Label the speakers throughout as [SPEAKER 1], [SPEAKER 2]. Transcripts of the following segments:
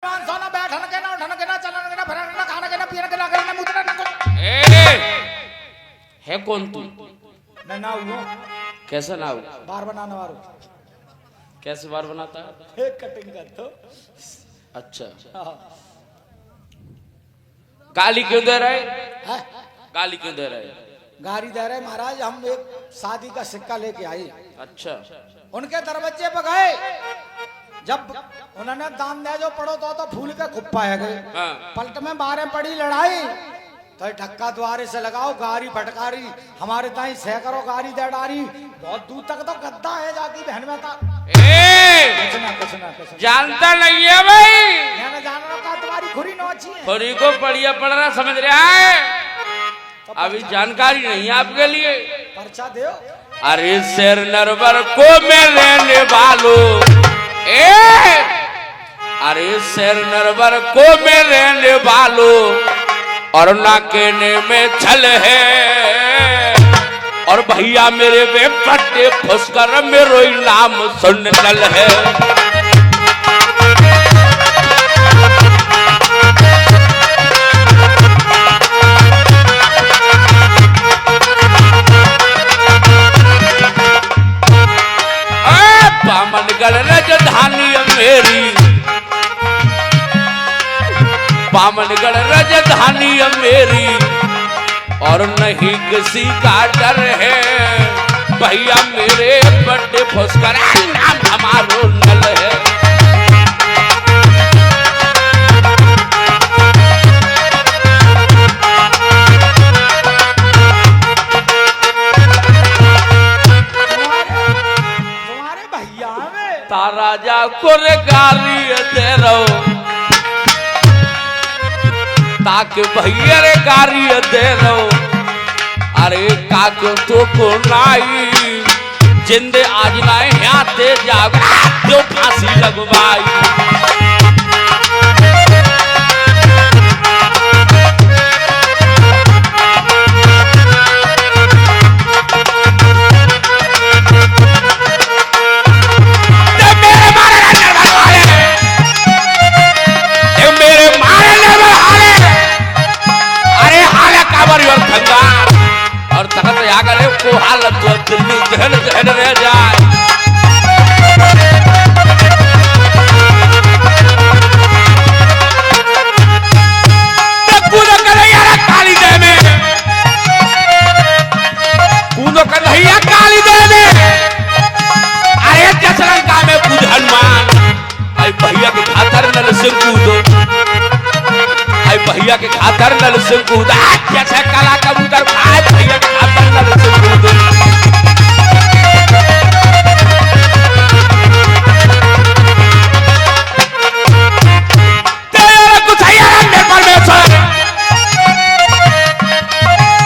[SPEAKER 1] सोना बैठन के ना उठन के ना चलन के ना फिरन के ना खाने के ना पीने के ना करने ना मुद्रा ना कुछ
[SPEAKER 2] है कौन तू?
[SPEAKER 1] मैं ना हूँ
[SPEAKER 2] कैसा ना हो?
[SPEAKER 1] बार बनाने वाला
[SPEAKER 2] कैसे बार बनाता है?
[SPEAKER 1] एक कटिंग कर तो
[SPEAKER 2] अच्छा
[SPEAKER 1] हाँ।
[SPEAKER 2] गाली क्यों दे रहे?
[SPEAKER 1] है
[SPEAKER 2] गाली क्यों दे रहे?
[SPEAKER 1] गाड़ी दे रहे महाराज, हम एक शादी का सिक्का लेके आए,
[SPEAKER 2] अच्छा
[SPEAKER 1] उनके दरवाजे पे गए, जब उन्होंने दाम दिया जो पड़ो तो फूल के खुप्पा है गए।
[SPEAKER 2] हाँ।
[SPEAKER 1] पलट में बारे पड़ी लड़ाई तो धक्का द्वारे से लगाओ, गाड़ी फटकारी हमारे ताई सैकड़ों गाड़ी दे डारी, बहुत दूर तक तो गद्दा है जाती बहन में था। कुछ ना
[SPEAKER 2] जानता नहीं है भाई,
[SPEAKER 1] मैंने जाना का तुम्हारी खुरी नोची है,
[SPEAKER 2] खुरी को बढ़िया पड़ रहा समझ रहा है, अभी जानकारी नहीं है आपके लिए।
[SPEAKER 1] पर्चा दो।
[SPEAKER 2] अरे शेर नरवर को मैं लेने वालों, अरे शेर नरवर को मैं लेने वालों, और ना कहने में छल है, और भैया मेरे वे पट्टे फुसकर मेरो नाम सुन चल है। बामनगढ़ राजधानी मेरी, बामनगढ़ राजधानी मेरी, और नहीं किसी का डर है, भैया मेरे बड़े फुसकर नाम हमारो नल है।
[SPEAKER 1] तुम्हारे भैया में
[SPEAKER 2] राजा को गाली दे रहो, ताकि भैया रे गाली दे रहो, अरे काको तो को नाई जिंदे आज नाए याते जाग जो फांसी लगवाई। और तखत आकर को हालत तो दिल्ली जहन जहन रह जाए। कूदो कन्हैया काली दे में, कूदो कन्हैया काली दे में, अरे जसलंका में कूद हनुमान, आई भैया के खातर नल सिंह कूदो, आई भैया के खातर नल सिंह कूदा, जैसे काला कबूतर खाए भैया के खातर नल सिंह कूदो। तेरे गुसैया मेरे परमेश्वर,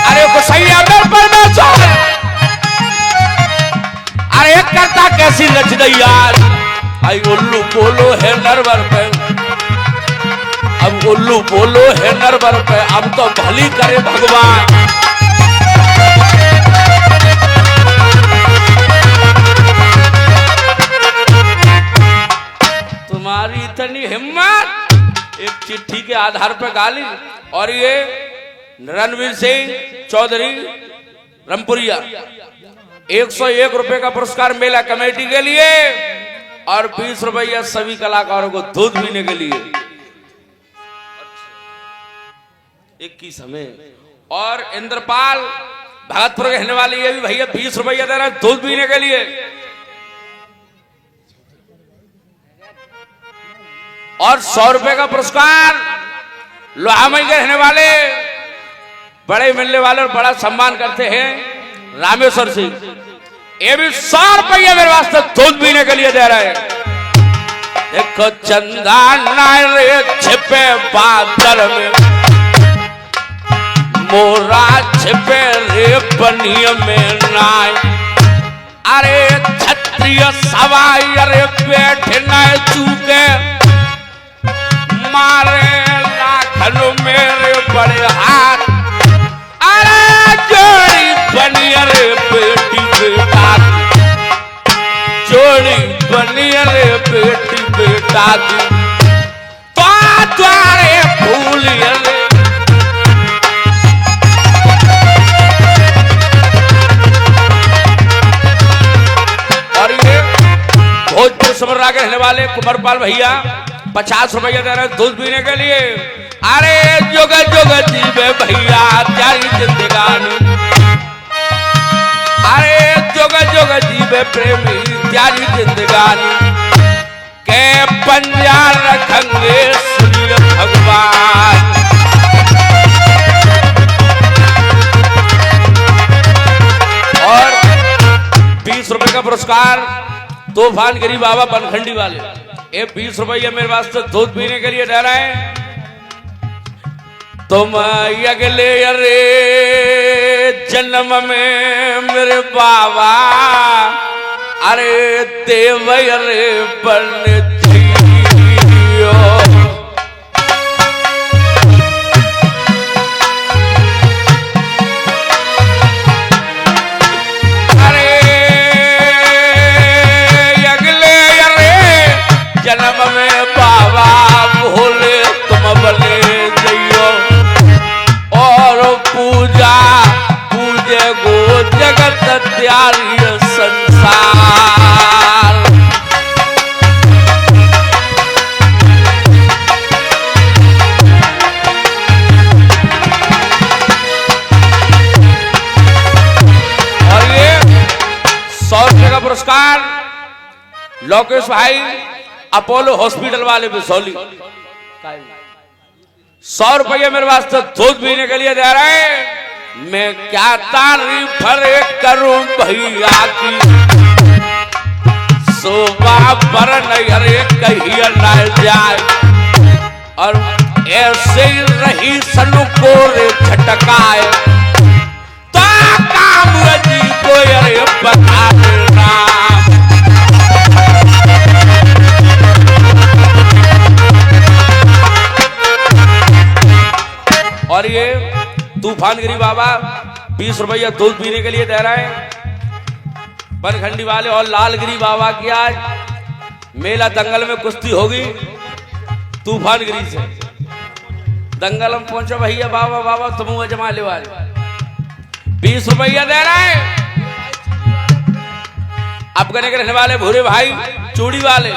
[SPEAKER 2] अरे गुसैया मेरे परमेश्वर, अरे करता कैसी नच दैया, आई उल्लू बोलो है नरवर पे, अब उल्लू बोलो है नरवर पे, अब तो भली करे भगवान। तुम्हारी इतनी हिम्मत, एक चिट्ठी के आधार पर गाली। और ये रणवीर सिंह चौधरी रमपुरिया 101 रुपए का पुरस्कार मेला कमेटी के लिए, और 20 रुपया सभी कलाकारों को दूध पीने के लिए 21 हमें। और इंद्रपाल भगतपुर के रहने वाले ये भी भैया 20 रुपया दे रहे हैं दूध पीने के लिए। और 100 रुपए का पुरस्कार लोहामई के रहने वाले बड़े मिलने वाले और बड़ा सम्मान करते हैं रामेश्वर सिंह, ये भी 100 रुपया मेरे वास्ते दूध पीने के लिए दे रहे हैं। देखो चंदा नारे छिपे बादल में, मोरा छिपे रे बनिया में नाय, अरे क्षत्रिय सवाई अरे बैठे न चूके, मारे लाखन मेरे बड़े हाथ, अरे जोड़ी बनिया रे बेटी बेटा, जोड़ी बनिया रे बेटी बेटा, तो वाले कुंवरपाल भैया 50 रुपया दे रहे दूध पीने के लिए। अरे जुग जुग जीवे भैया तेरी जिंदगानी, अरे जुग जुग जीवे प्रेमी तेरी जिंदगानी, के पंजा रखेंगे सूर्य भगवान। और 20 रुपए का पुरस्कार तूफान गिरी बाबा बनखंडी वाले, ये 20 रुपये मेरे वास्ते दूध पीने के लिए दे रहे हैं। तुम अगले अरे जन्म में मेरे बाबा, अरे देव अरे बन जियो। जन्म में बाबा भोले तुम बने जइयो, और पूजा पूजे गो जगत त्यारी संसार। और ये 100 रुपये का पुरस्कार लोकेश भाई अपोलो हॉस्पिटल वाले बिसौली, 100 रुपये मेरे वास्ते दूध पीने के लिए दे रहे हैं। मैं क्या तारीफ करूं भैया की, सुबह पर नहीं कहीं ना जाए, और ऐसे ही रही सनु को रे झटकाए, तो काम जी को अरे बता देना। और ये तूफानगिरी बाबा 20 रुपया दूध पीने के लिए दे रहे हैं बनखंडी वाले। और लालगिरी बाबा की आज मेला दंगल में कुश्ती होगी तूफानगिरी से। दंगल में पहुंचो भैया बाबा बाबा तुम जमाले वाले 20 रुपया दे रहे हैं। अपने के रहने वाले भूरे भाई चूड़ी वाले,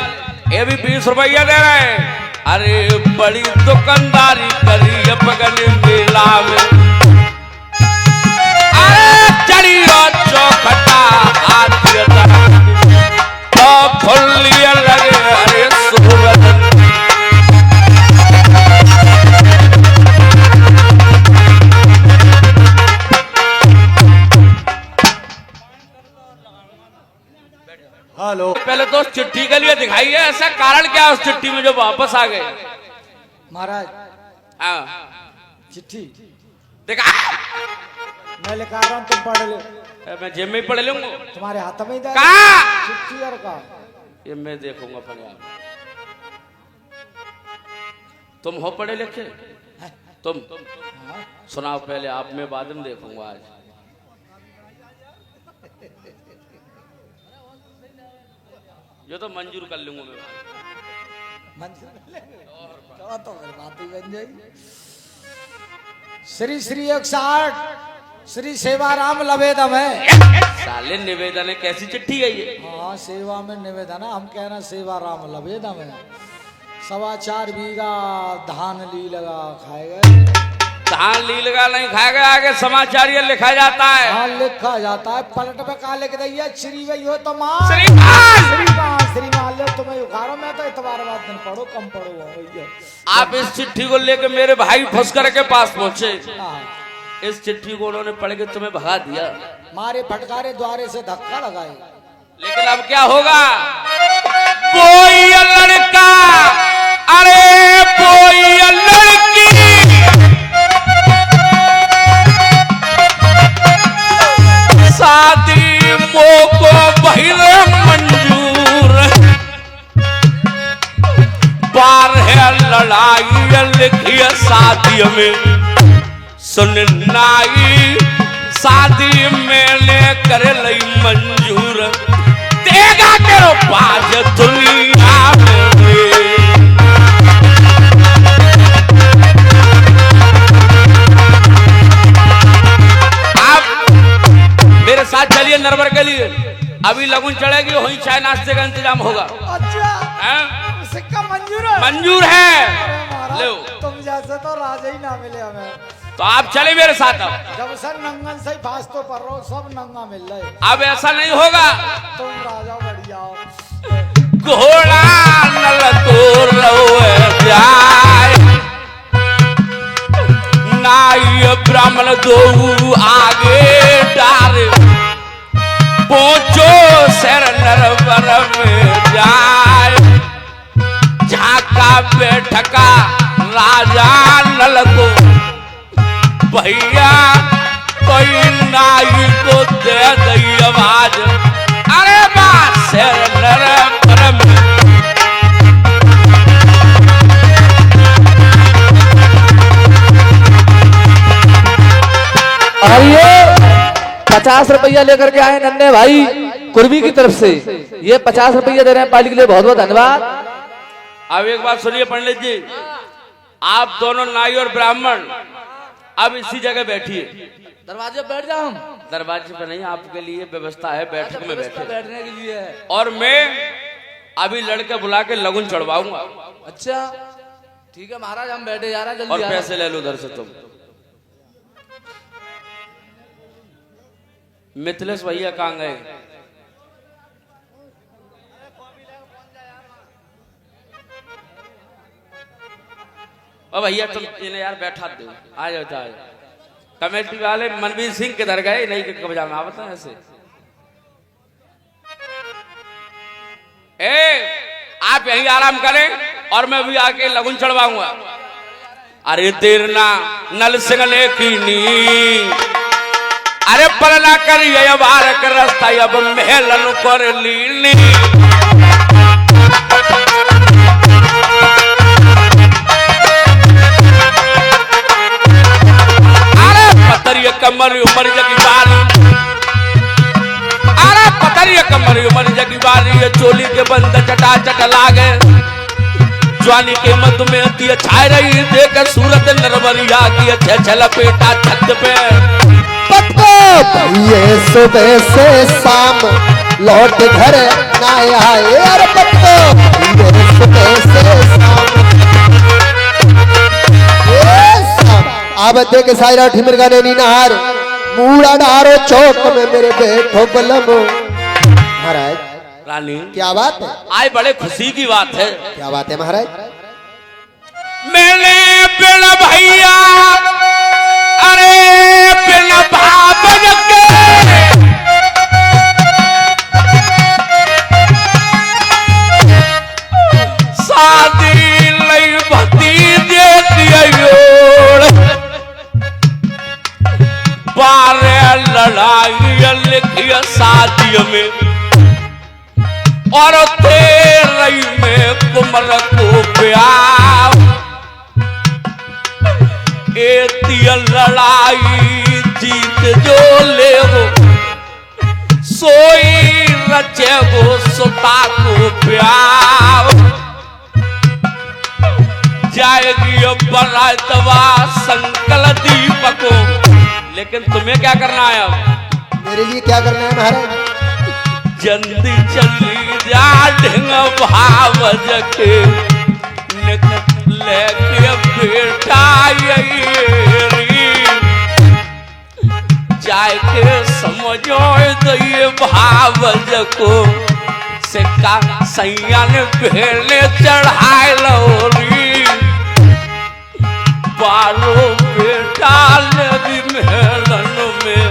[SPEAKER 2] ये भी 20 रुपया दे रहे हैं। अरे बड़ी दुकानदारी करी अपने मेला में, अरे चढ़ी और चौखटा आती तो फुल्लिया लगे अरे सुबह।
[SPEAKER 1] हेलो,
[SPEAKER 2] पहले तो चिट्ठी के लिए दिखाइए, ऐसा कारण क्या है उस चिट्ठी में जो वापस आ गए
[SPEAKER 1] महाराज?
[SPEAKER 2] हाँ
[SPEAKER 1] चिट्ठी
[SPEAKER 2] देखा
[SPEAKER 1] मैं लिखा रहा हूँ, तुम पढ़ लो।
[SPEAKER 2] मैं जेब में ही पढ़ लूंगा,
[SPEAKER 1] तुम्हारे हाथ में ही दे
[SPEAKER 2] कहा
[SPEAKER 1] चिट्ठी और का
[SPEAKER 2] ये मैं देखूंगा अपने आप। तुम हो पढ़े लिखे, तुम सुनाओ पहले आप, मैं बाद में देखूंगा। आज ये तो मंजूर कर लूंगा मैं,
[SPEAKER 1] तो बात ही बन जाएगी। श्री श्री 160 श्री सेवाराम लवेदम है।
[SPEAKER 2] साले निवेदन है, कैसी चिट्ठी है ये?
[SPEAKER 1] हाँ सेवा में निवेदन है, हम कहना सेवाराम लवेदम है। 4.25 बीघा धान ली लगा खाएगा,
[SPEAKER 2] धान ली लगा नहीं खाएगा, आगे समाचार ये लिखा जाता है।
[SPEAKER 1] हाँ लिखा जाता है, पलट पे कहा लिख दी है श्री वही हो तो मां श्रीमान ले तुम्हें उखाड़ो, मैं तो इतवार बाद दिन पढ़ो कम पढ़ो भैया।
[SPEAKER 2] आप इस चिट्ठी को लेकर मेरे भाई फुसकर के पास पहुंचे,
[SPEAKER 1] हाँ।
[SPEAKER 2] इस चिट्ठी को उन्होंने पढ़ के तुम्हें भगा दिया,
[SPEAKER 1] मारे फटकारे द्वारे से धक्का लगाए।
[SPEAKER 2] लेकिन अब क्या होगा? कोई लड़का अरे कोई लड़की शादी मोको बहिर मंजूर, बार है लड़ाई लिखी शादी में सुननाई, शादी मैंने कर ली मंजूर, देगा तेरो बाज दुनिया में। आप मेरे साथ चलिए नरवर के लिए, अभी लगन चढ़ेगी, वहीं चाय नाश्ते का इंतजाम होगा।
[SPEAKER 1] अच्छा
[SPEAKER 2] है?
[SPEAKER 1] मंजूर है?
[SPEAKER 2] मंजूर है।
[SPEAKER 1] अरे महाराज,
[SPEAKER 2] लो।
[SPEAKER 1] तुम जैसे तो राजा ही ना मिले हमें।
[SPEAKER 2] तो आप चले मेरे साथ अब।
[SPEAKER 1] जब से नंगन से फास तो पर रहो, सब नंगा मिल रहे।
[SPEAKER 2] अब ऐसा नहीं होगा।
[SPEAKER 1] तुम राजा बढ़िया हो।
[SPEAKER 2] घोड़ा नल तोर जाए, नाई ब्राह्मण दो आगे डार, पहुंचो सर नरवर में जाए, झाका बैठका राजा नल को, भैया कोई नाई को दे दई आवाज, अरे बात सर नरवर में।
[SPEAKER 3] और ये 50 रुपया लेकर के आए नन्हे भाई कुर्मी की तरफ से, ये 50 रुपया दे रहे हैं पाली के लिए, बहुत बहुत धन्यवाद।
[SPEAKER 2] अब एक बात सुनिए पंडित जी, आप दोनों नाई और ब्राह्मण अब इसी जगह बैठिए।
[SPEAKER 3] दरवाजे पर बैठ जाओ। हम
[SPEAKER 2] दरवाजे पे नहीं, आपके लिए व्यवस्था है, बैठक में बैठे।
[SPEAKER 3] बैठने के लिए है।
[SPEAKER 2] और मैं अभी लड़के बुला के लगुन चढ़वाऊंगा।
[SPEAKER 3] अच्छा ठीक है महाराज, हम बैठे जा रहे हैं, जल्दी
[SPEAKER 2] और
[SPEAKER 3] आ रहे हैं।
[SPEAKER 2] पैसे ले लो उधर से तुम। मिथिलेश भैया कहाँ गए? ओ भैया तुम इन्हें यार बैठा दो, आ जाओ आ जाओ। कमेटी वाले मनवीर सिंह किधर गए? नहीं कि कब जाना बता ऐसे। आप यहीं आराम करें और मैं भी आके लगुन चढ़वाऊंगा। अरे देर ना नल सिंह ने कीनी, अरे पलना करिए बार कर रास्ता अब महलन कर लीनी। अरे पतरिया कमर उमर जगी बारी, अरे पतरिया कमर उमर जगी बारी, ये चोली के बंद चटा चट लागे, ज्वानी के मत में दिया छाय रही, देख सूरत नरवरिया की छल पेटा छत पे।
[SPEAKER 4] ये सुबह से शाम लौट घर ना आए, अरे पत्तो ये सुबह से शाम। अब देख सायरा ठिमर का नैनी नहार, मूड़ा डारो चौक में मेरे बैठो बलम। महाराज
[SPEAKER 2] रानी
[SPEAKER 4] क्या बात है?
[SPEAKER 2] आज बड़े खुशी की बात है।
[SPEAKER 4] क्या बात है महाराज?
[SPEAKER 2] मैंने बिना भैया, अरे बिना बाप के शादी लई भतीजे दियोड़, बारे लड़ाई लिखिया शादी में, और तेरई में कुमर को प्यार, एतिया लड़ाई जीत जो ले हो, सोई रचे वो सुता को प्यार, जाएगी अब बरातवा संकल दीपको। लेकिन तुम्हें क्या करना है? अब
[SPEAKER 4] मेरे लिए क्या करना है महाराज?
[SPEAKER 2] जल्दी चली जा ढंग भावज के, लेके बेटा जाए के समझो दिए भावज को, सिक्का सैया ने भेले चढ़ाए लोरी, बारो बेटा लगी महलन में,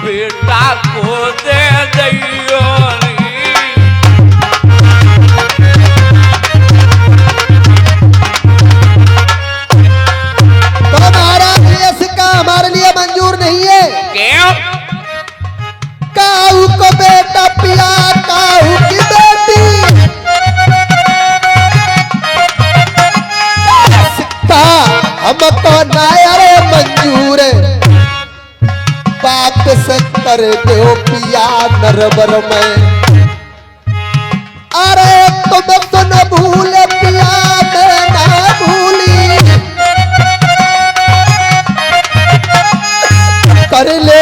[SPEAKER 2] बेटा को दे दियो।
[SPEAKER 4] तो महाराज ये सिक्का हमारे लिए मंजूर नहीं है।
[SPEAKER 2] क्यों?
[SPEAKER 4] काऊ को बेटा पिया काऊ की बेटी, सिक्का हमको नायरे मंजूर, बात से कर दो पिया नरबर में। अरे तुम तो न भूले पिया मैं ना भूली, कर लो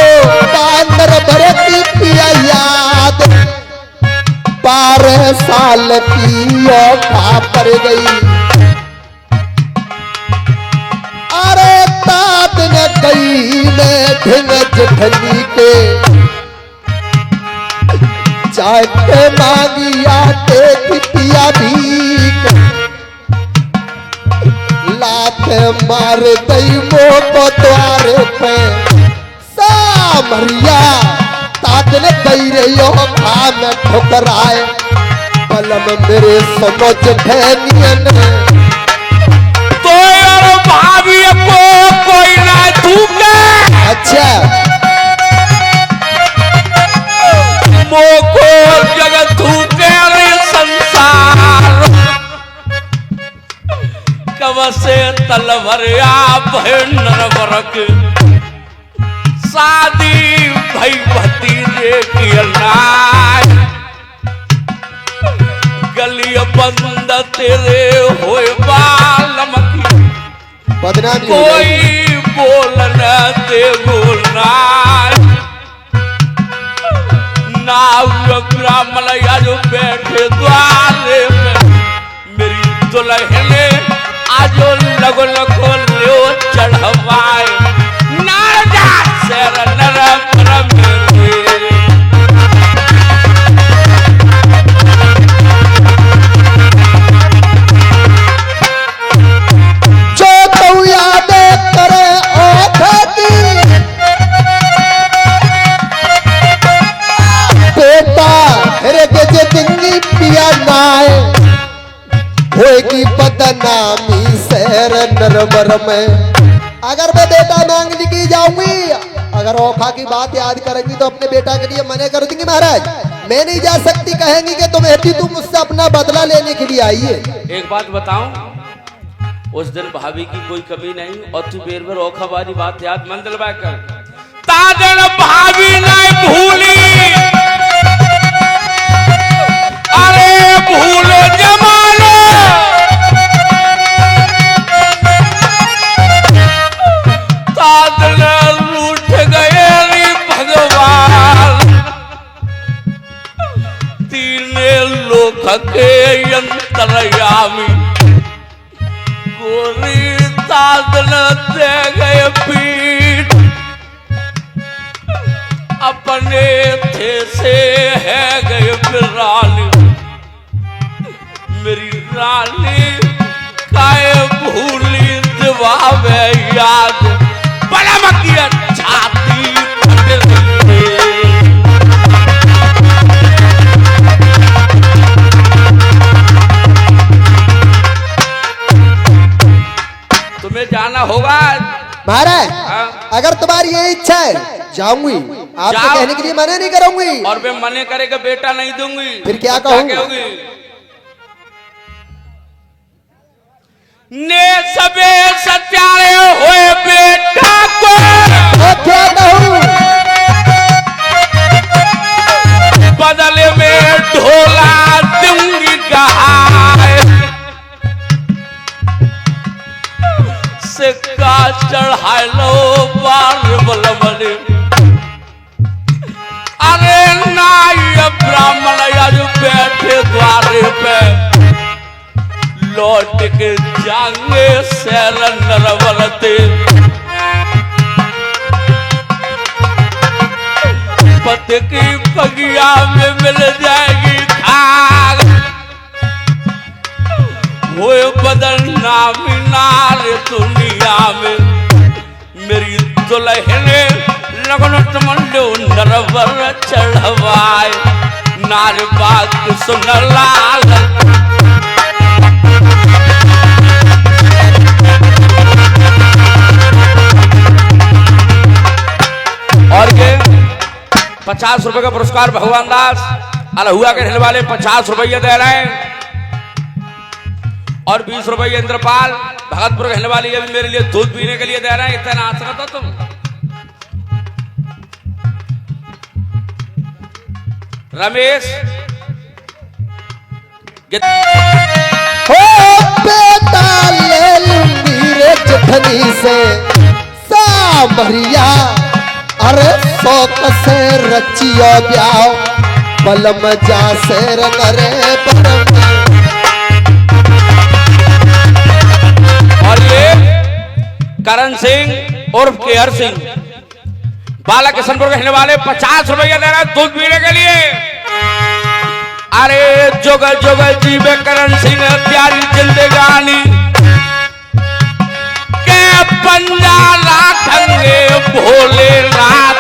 [SPEAKER 4] नरबर की पिया याद, बारे साल की औखा पर गई। अरे तात न गई मैं ढिंग जठनी के, जाके मांगी आटे की पिया भीख, लात मार दई वो को द्वार पे सामरिया। तात ने दई रही हो खा में ठुकराए, पलम मेरे समझ धैनियन।
[SPEAKER 2] तो यार भाभी को कोई ना थूके,
[SPEAKER 4] अच्छा
[SPEAKER 2] मोको जगत थूके रे संसार, कब से तलवरिया भयंकर वरक, शादी भई भतीजे की अल्लाह, गली बंद तेरे होए बालम की,
[SPEAKER 4] बदनामी
[SPEAKER 2] कोई बोलना दे बोलना ब्राह्मण जो बैठे द्वारे पे, मेरी दुल्हने आजो लगो लगो लो चढ़वाए, नारदा शेर नर मेरे।
[SPEAKER 4] जो तू याद करे बेटा रे के जिंदगी पिया नाए होएगी बदनामी शहर नरवर में। अगर मैं बेटा मांगने की जाऊंगी, अगर औखा की बात याद करेंगी तो अपने बेटा के लिए मना कर दूंगी महाराज, मैं नहीं जा सकती। कहेंगी कि तुम बेटी तुम मुझसे अपना बदला लेने के लिए आई है।
[SPEAKER 2] एक बात बताऊं, उस दिन भाभी की कोई कमी नहीं, और तू बेर बेर औखा वाली बात याद मन दिलवा कर, तादन भाभी नहीं भूली, अरे भूलो जमानो, तादन रूठ गए रे भगवान, तीने लोक के अंतरयामी, गोरी तादन दे गए पीठ, अपने थे से है गए रानी, मेरी रानी काए भूली दिवावे याद, बड़ा मकिया छाती फट गई। तुम्हें जाना होगा
[SPEAKER 4] महाराज,
[SPEAKER 2] हाँ?
[SPEAKER 4] अगर तुम्हारी ये इच्छा है जाऊंगी, आपको
[SPEAKER 2] जाओ।
[SPEAKER 4] कहने के लिए मना नहीं करूंगी।
[SPEAKER 2] और मैं मने करेगा बेटा नहीं दूंगी,
[SPEAKER 4] फिर क्या
[SPEAKER 2] तो
[SPEAKER 4] कहूंगी?
[SPEAKER 2] कहोगी? ने सबे सत्यारे होए बेटा को,
[SPEAKER 4] तो क्या कहूं?
[SPEAKER 2] बदले में ढोला दूंगी कहाए, सिक्का चढ़ा लो बार बलबले, अरे नाई ब्राह्मण आज बैठे द्वारे पे, लौट के जाएंगे शहर नरवरते, पति की पगिया में मिल जाएगी खाग, वो बदनामी नार दुनिया में, मेरी दुल्हने लगन मंडो नरवर चढ़वाए, नार बात सुन लाल, और ये 50 रुपए का पुरस्कार भगवान दास अलहुआ के रहने वाले 50 रुपये दे रहे हैं, और 20 रुपये इंद्रपाल भगतपुर रहने वाली ये भी मेरे लिए दूध पीने के लिए दे रहे हैं। इतना आसरा था तुम रमेश
[SPEAKER 4] हो बेटा ले लूंगी रे जठनी से सामरिया, अरे शौक से रचियो ब्याह, बलम जा शेर नरे बरम।
[SPEAKER 2] और ये करण सिंह उर्फ केहर सिंह बाला किशनपुर के रहने वाले 50 रुपया दे रहे हैं दूध पीने के लिए। अरे जुग जुग जीवे करण सिंह प्यारी जिंदगानी के पंजा राखेंगे भोलेनाथ।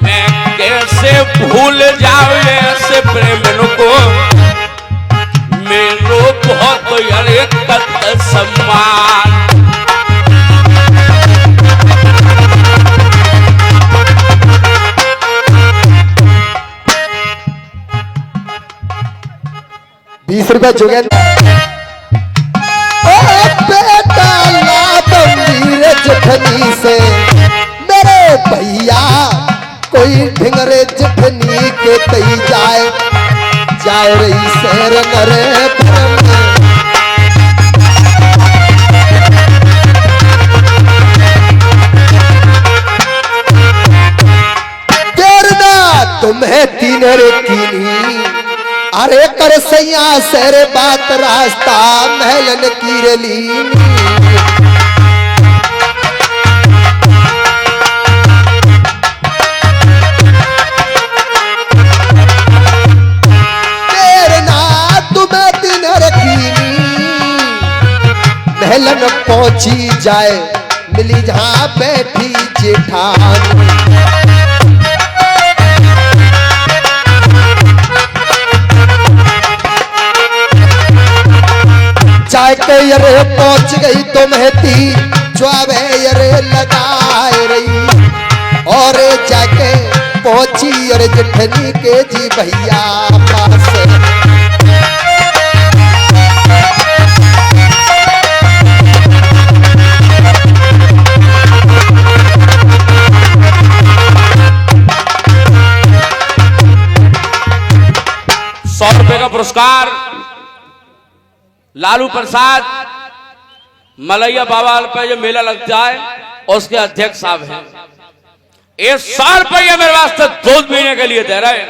[SPEAKER 2] मैं कैसे भूल जाऊं ऐसे प्रेम को, मेरो बहुत यारे कत सम्मान।
[SPEAKER 4] ₹20 जोगेंद्र। ओ बेटा लादम वीर जठनी से मेरे भैया कोई ढिंगरे जठनी के तई जाए जाए रही शेर नरे भरम। देरना तुम्हें तीन रे कीनी अरे कर सैया शेर बात रास्ता महलन की रलीनी। महलन पहुंची जाए मिली जहां बैठी जेठानी। चाय के यरे पहुंच गई तो महती ज्वावे यरे लगाए रही और जाके पहुंची अरे जेठनी के जी भैया पास।
[SPEAKER 2] ₹100 का पुरस्कार लालू प्रसाद मलैया बाबा पे जो मेला लगता है उसके अध्यक्ष साहब हैं। ये ₹100 मेरे वास्ते दूध पीने के लिए दे रहे हैं।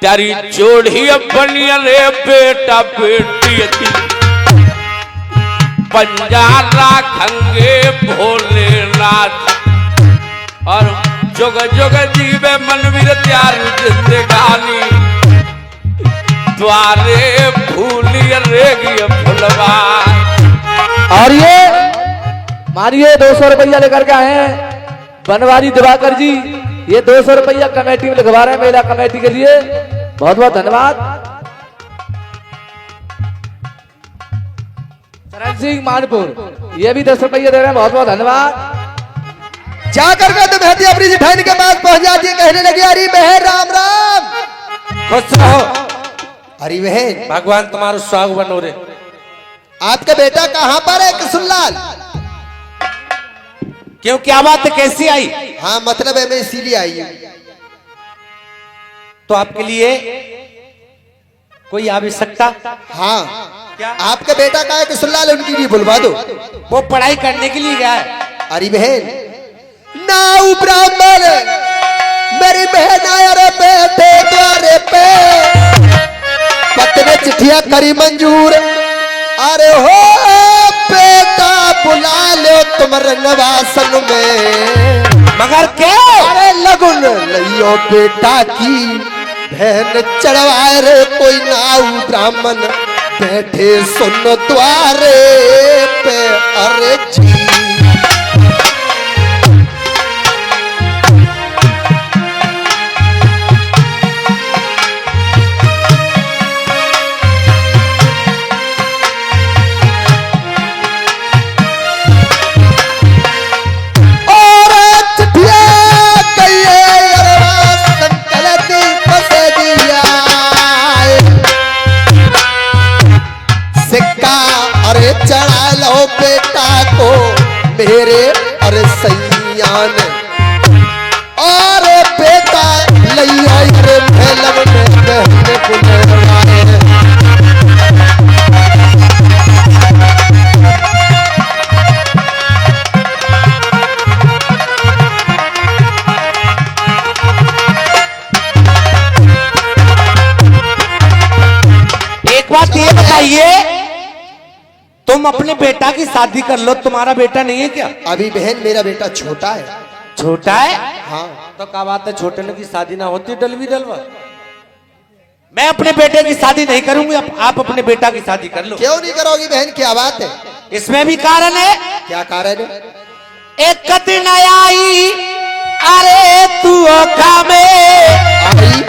[SPEAKER 2] तेरी जोड़ी बनिया रे बेटा बेटी थी पंजा राखेंगे भोलेनाथ। और जुग जुग जीवे मनवीर त्यार जिंदगानी द्वारे भूलिए रेगी भुलवा।
[SPEAKER 3] और ये मानिए 200 रुपया लेकर के आए हैं बनवारी दिवाकर जी। ये 200 रुपया कमेटी में लिखवा रहे हैं मेला कमेटी के लिए। बहुत बहुत धन्यवाद। चरण सिंह मानपुर ये भी 10 रुपया दे रहे हैं। बहुत बहुत धन्यवाद।
[SPEAKER 4] जाकर के तो महती अपनी जेठानी के पास पहुंच जाती है, कहने लगी अरे बहन राम राम।
[SPEAKER 1] खुश रहो।
[SPEAKER 4] अरे बहन
[SPEAKER 1] भगवान तुम्हारा स्वाग बनो रे।
[SPEAKER 4] आपका बेटा कहाँ पर है किशनलाल?
[SPEAKER 1] क्यों क्या बात है, कैसी आई?
[SPEAKER 4] हाँ मतलब है मैं इसीलिए आई हूँ।
[SPEAKER 1] तो आपके लिए कोई आवश्यकता?
[SPEAKER 4] हाँ
[SPEAKER 1] क्या?
[SPEAKER 4] आपका बेटा कहाँ है किशनलाल? उनकी भी बुलवा दो।
[SPEAKER 1] वो पढ़ाई करने के लिए गया है।
[SPEAKER 4] अरे बहन नाउ ब्राह्मण मेरी बहन आया रे बेटे द्वारे पे पत्नी चिट्ठिया करी मंजूर। अरे हो बेटा बुला लो तुम रंगवासन में।
[SPEAKER 1] मगर क्या?
[SPEAKER 4] अरे लगुन लियो बेटा की बहन चढ़वाए रे कोई नाउ ब्राह्मण बैठे सुन द्वारे पे। अरे जी चढ़ा लो बेटा को मेरे अरे सैयान। और बेटा लैया रे फैलब में बहने बुलवाए।
[SPEAKER 5] तुम अपने बेटा की शादी कर लो, तुम्हारा बेटा नहीं है क्या?
[SPEAKER 4] अभी बहन मेरा बेटा छोटा है।
[SPEAKER 5] छोटा है?
[SPEAKER 4] हाँ।
[SPEAKER 5] तो क्या बात है, छोटे ने की शादी ना होती डलवी डलवा। मैं अपने बेटे की शादी नहीं करूंगी, आप अपने बेटा की शादी कर लो।
[SPEAKER 4] क्यों नहीं करोगी बहन, क्या बात है?
[SPEAKER 5] इसमें भी कारण है।
[SPEAKER 4] क्या कारण है?
[SPEAKER 5] एक दिन आई अरे तू ओखा में,
[SPEAKER 4] आई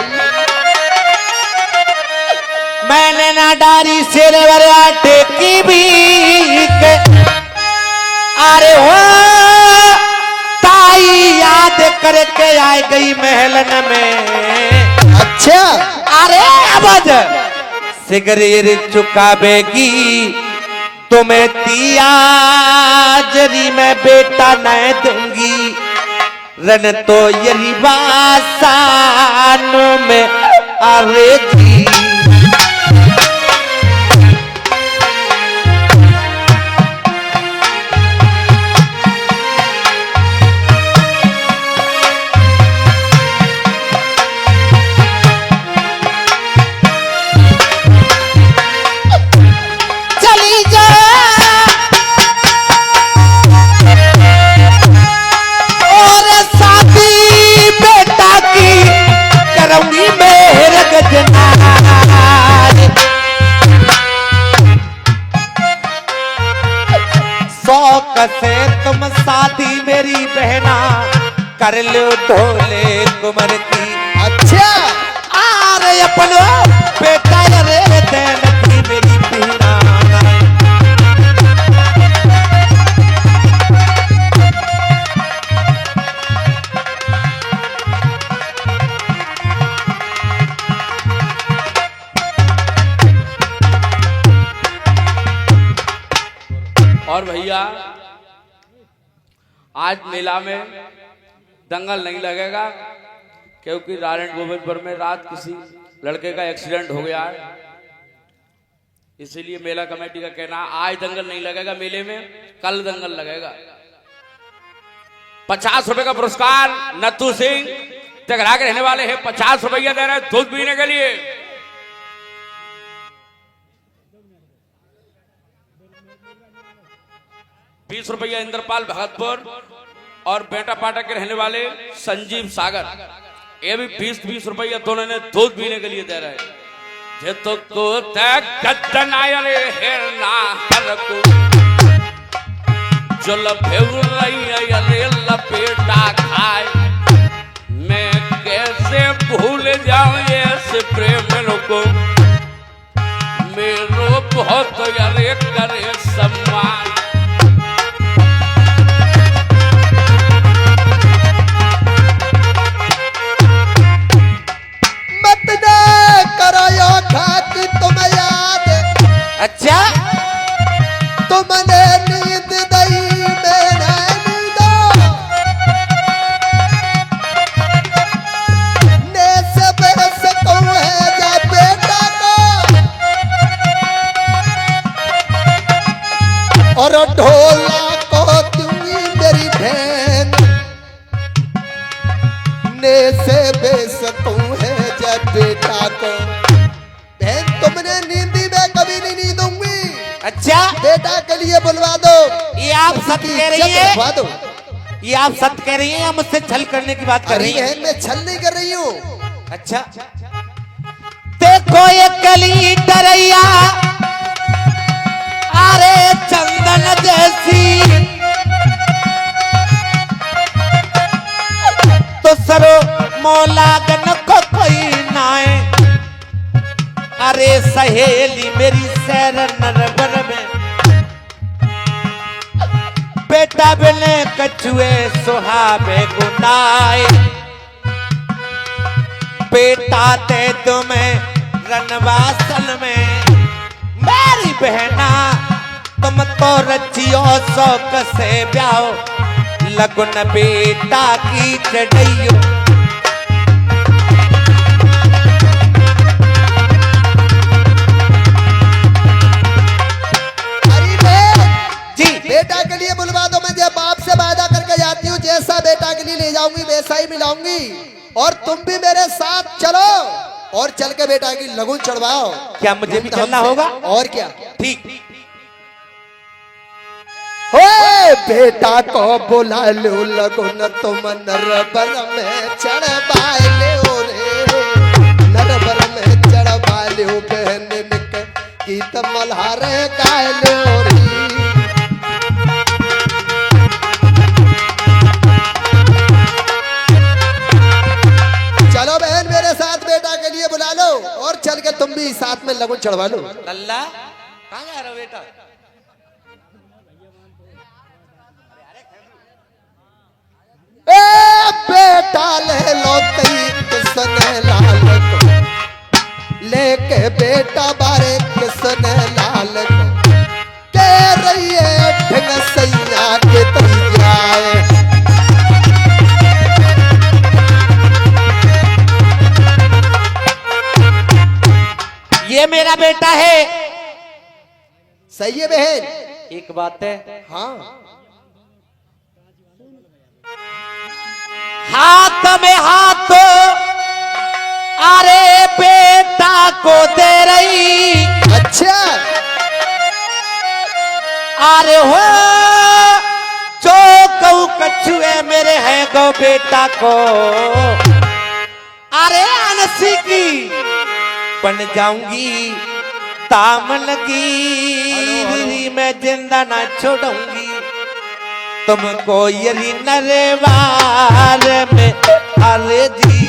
[SPEAKER 5] मैंने ना डारी सिल्वर आटे की भीख, अरे हो ताई याद करके आ गई महलन में।
[SPEAKER 4] अच्छा।
[SPEAKER 5] अरे अबद सिगरेट चुकावेगी तुम्हें तियाजरी में बेटा न दूंगी, रन तो यही वासानो में आवेगी। शौक से तुम शादी मेरी बहना कर लो ढोले कुमर की।
[SPEAKER 4] अच्छा।
[SPEAKER 5] अरे अपनो बेटा रे देन की मेरी पीना।
[SPEAKER 2] और भैया आज मेला में दंगल नहीं लगेगा, क्योंकि नारायण गोविंदपुर में रात किसी लड़के का एक्सीडेंट हो गया है, इसीलिए मेला कमेटी का कहना है आज दंगल नहीं लगेगा मेले में, कल दंगल लगेगा। 50 रुपए का पुरस्कार नत्थू सिंह तेघरा के रहने वाले हैं, 50 रुपया दे रहे हैं दूध पीने के लिए। ₹20 इंद्रपाल भगतपुर और बेटा पाटा के रहने वाले संजीव सागर, ये भी 20-20 रुपया दोनों ने दूध पीने के लिए दे रहे हैं। जेतो को तनायरे हेरना हरको जो लपेटा खाए, मैं कैसे भूल जाऊं ऐसे प्रेम को, मेरो बहुत यारे करे सम्मान।
[SPEAKER 4] तुम्हें याद?
[SPEAKER 5] अच्छा।
[SPEAKER 4] तुमने नींद दई मेरा नींदो, ने से बस कहूँ है जा बेटा को, और ढोला को दूंगी मेरी बहन, ने से बस कहूँ है जा बेटा को। तुमने नींदी में कभी नहीं दूंगी।
[SPEAKER 5] अच्छा।
[SPEAKER 4] बेटा के लिए बुलवा दो।
[SPEAKER 5] ये आप सत्य कह रही है?
[SPEAKER 4] बुलवा दो।
[SPEAKER 5] ये आप सत्य कह रही हैं या मुझसे छल करने की बात कर रही हैं?
[SPEAKER 4] मैं छल नहीं कर रही हूँ।
[SPEAKER 5] अच्छा। देखो ये कली डरैया अरे चंदन जैसी, तो सरो मोलागन को कोई नाए, अरे सहेली मेरी सैर नरबर में, बेटा बिने कछुए सुहावे गुनाए, बेटा ते तुम्हें रनवासल में, मेरी बहना तुम तो रचियो शौक से ब्याहो, लगन बेटा की चढ़ैयो।
[SPEAKER 4] बेटा के लिए बुलवा दो। मैं जब बाप से वादा करके जाती हूँ जैसा बेटा के लिए ले जाऊंगी वैसा ही मिलाऊंगी, और तुम भी मेरे साथ चलो और चल के बेटा की लगन चढ़वाओ।
[SPEAKER 5] क्या मुझे भी चलना होगा?
[SPEAKER 4] और क्या।
[SPEAKER 5] ठीक।
[SPEAKER 4] बेटा को बुला लो लगुन तुम नरबर में चढ़वा लो रे, नरबर में चढ़वा लो बहन के गीत मल्हारे गाय लो रे। चलो बहन मेरे साथ बेटा के लिए बुला लो और चल के तुम भी साथ में लगुन चढ़वा लो।
[SPEAKER 5] लल्ला कहाँ जा रहे हो बेटा?
[SPEAKER 4] ए बेटा ले लो तई किसने लाल को, लेके बेटा बारे किसने लाल को, कह रही है ढंग सैया के तैयार।
[SPEAKER 5] ये मेरा बेटा है।
[SPEAKER 4] सही है बहन?
[SPEAKER 5] एक बात है,
[SPEAKER 4] हाँ
[SPEAKER 5] हाथ में हाथ अरे बेटा को दे रही।
[SPEAKER 4] अच्छा
[SPEAKER 5] अरे हो जो कहू कछुए मेरे है गो बेटा को, अरे अनसी की बन जाऊंगी दामन की, मैं जिंदा ना छोड़ूंगी तुमको यही नरवार में। अरे जी